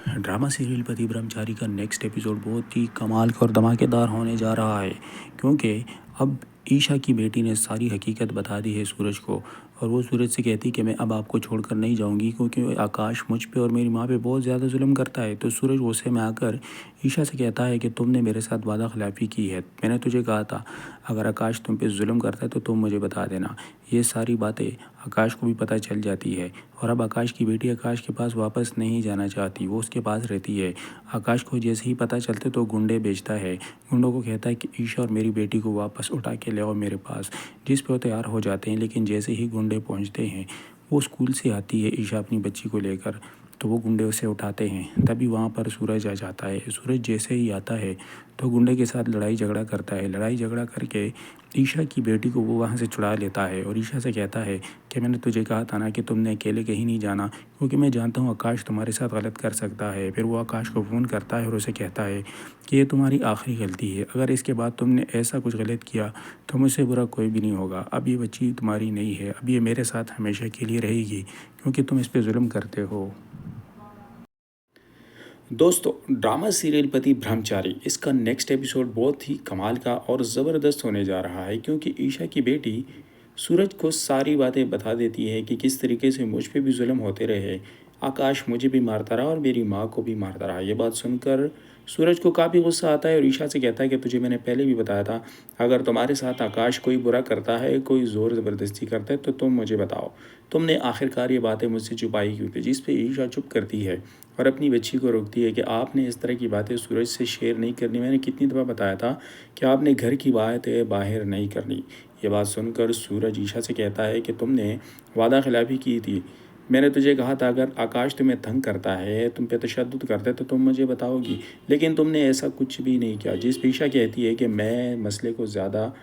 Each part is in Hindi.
ड्रामा सीरियल पति ब्रह्मचारी का नेक्स्ट एपिसोड बहुत ही कमाल का और धमाकेदार होने जा रहा है, क्योंकि अब ईशा की बेटी ने सारी हकीकत बता दी है सूरज को। और वो सूरज से कहती कि मैं अब आपको छोड़कर नहीं जाऊंगी, क्योंकि आकाश मुझ पे और मेरी माँ पे बहुत ज़्यादा जुल्म करता है। तो सूरज गुस्से में आकर ईशा से कहता है कि तुमने मेरे साथ वादा खिलाफ़ी की है। मैंने तुझे कहा था अगर आकाश तुम पे जुल्म करता है तो तुम मुझे बता देना। ये सारी बातें आकाश को भी पता चल जाती है। और अब आकाश की बेटी आकाश के पास वापस नहीं जाना चाहती, वो उसके पास रहती है। आकाश को जैसे ही पता चलते तो गुंडे भेजता है, गुंडों को कहता है कि ईशा और मेरी बेटी को वापस उठा के ले आओ मेरे पास। जिस पे वो तैयार हो जाते हैं, लेकिन जैसे ही गुंडे पहुंचते हैं, वो स्कूल से आती है ईशा अपनी बच्ची को लेकर, तो वो गुंडे उसे उठाते हैं। तभी वहाँ पर सूरज आ जाता है। सूरज जैसे ही आता है तो गुंडे के साथ लड़ाई झगड़ा करता है। लड़ाई झगड़ा करके ईशा की बेटी को वो वहाँ से छुड़ा लेता है और ईशा से कहता है कि मैंने तुझे कहा था ना कि तुमने अकेले कहीं नहीं जाना, क्योंकि मैं जानता हूँ आकाश तुम्हारे साथ गलत कर सकता है। फिर वो आकाश को फ़ोन करता है और उसे कहता है कि ये तुम्हारी आखिरी गलती है, अगर इसके बाद तुमने ऐसा कुछ गलत किया तो मुझसे बुरा कोई भी नहीं होगा। अब ये बच्ची तुम्हारी नहीं है, अब ये मेरे साथ हमेशा के लिए रहेगी, क्योंकि तुम इस पर जुल्म करते हो। दोस्तों, ड्रामा सीरियल पति ब्रह्मचारी इसका नेक्स्ट एपिसोड बहुत ही कमाल का और ज़बरदस्त होने जा रहा है, क्योंकि ईशा की बेटी सूरज को सारी बातें बता देती है कि किस तरीके से मुझ पे भी जुल्म होते रहे। आकाश मुझे भी मारता रहा और मेरी माँ को भी मारता रहा। ये बात सुनकर सूरज को काफ़ी गुस्सा आता है और ईशा से कहता है कि तुझे मैंने पहले भी बताया था, अगर तुम्हारे साथ आकाश कोई बुरा करता है, कोई ज़ोर ज़बरदस्ती करता है तो तुम मुझे बताओ। तुमने आखिरकार ये बातें मुझसे छुपाई क्यों थी? जिस पे ईशा चुप करती है और अपनी बच्ची को रोकती है कि आपने इस तरह की बातें सूरज से शेयर नहीं करनी। मैंने कितनी दफ़ा बताया था कि आपने घर की बातें बाहर नहीं करनी। ये बात सुनकर सूरज ईशा से कहता है कि तुमने वादा खिलाफ़ी की थी। मैंने तुझे कहा था अगर आकाश तुम्हें तंग करता है, तुम पे तशद्दुद करता है तो तुम मुझे बताओगी, लेकिन तुमने ऐसा कुछ भी नहीं किया। जिस पे ईशा कहती है कि मैं मसले को ज़्यादा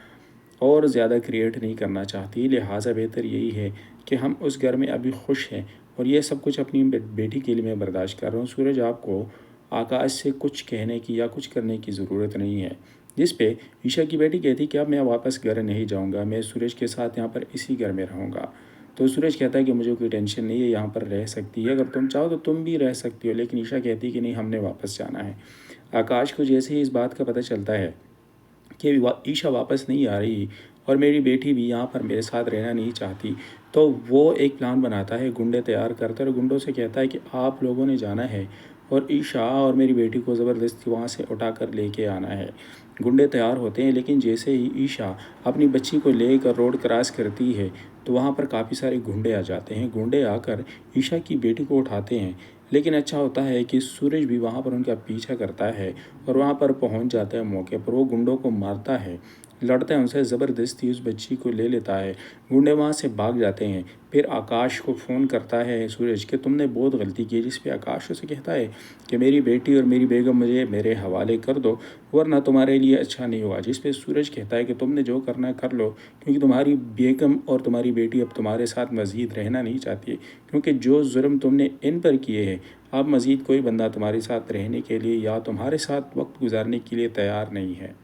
और ज़्यादा क्रिएट नहीं करना चाहती, लिहाजा बेहतर यही है कि हम उस घर में अभी खुश हैं और ये सब कुछ अपनी बेटी के लिए मैं बर्दाश्त कर रहा हूँ। सूरज, आपको आकाश से कुछ कहने की या कुछ करने की ज़रूरत नहीं है। जिस पे ईशा की बेटी कहती कि अब मैं वापस घर नहीं जाऊँगा, मैं सूरज के साथ यहाँ पर इसी घर में रहूँगा। तो सूरज कहता है कि मुझे कोई टेंशन नहीं है, यहाँ पर रह सकती है, अगर तुम चाहो तो तुम भी रह सकती हो। लेकिन ईशा कहती है कि नहीं, हमने वापस जाना है। आकाश को जैसे ही इस बात का पता चलता है कि ईशा वापस नहीं आ रही और मेरी बेटी भी यहाँ पर मेरे साथ रहना नहीं चाहती, तो वो एक प्लान बनाता है, गुंडे तैयार करता है और गुंडों से कहता है कि आप लोगों ने जाना है और ईशा और मेरी बेटी को ज़बरदस्ती वहाँ से उठा कर लेके आना है। गुंडे तैयार होते हैं, लेकिन जैसे ही ईशा अपनी बच्ची को लेकर रोड क्रॉस करती है तो वहाँ पर काफ़ी सारे गुंडे आ जाते हैं। गुंडे आकर ईशा की बेटी को उठाते हैं, लेकिन अच्छा होता है कि सूरज भी वहाँ पर उनका पीछा करता है और वहाँ पर पहुँच जाता है मौके पर। वो गुंडों को मारता है, लड़ता है उनसे, ज़बरदस्ती उस बच्ची को ले लेता है। गुंडे वहाँ से भाग जाते हैं। फिर आकाश को फ़ोन करता है सूरज कि तुमने बहुत गलती की। जिस पे आकाश उसे कहता है कि मेरी बेटी और मेरी बेगम मुझे मेरे हवाले कर दो, वरना तुम्हारे लिए अच्छा नहीं होगा। जिस पे सूरज कहता है कि तुमने जो करना है कर लो, क्योंकि तुम्हारी बेगम और तुम्हारी बेटी अब तुम्हारे साथ मज़ीद रहना नहीं चाहती है, क्योंकि जो जुर्म तुमने इन पर किए हैं, अब मज़ीद कोई बंदा तुम्हारे साथ रहने के लिए या तुम्हारे साथ वक्त गुजारने के लिए तैयार नहीं है।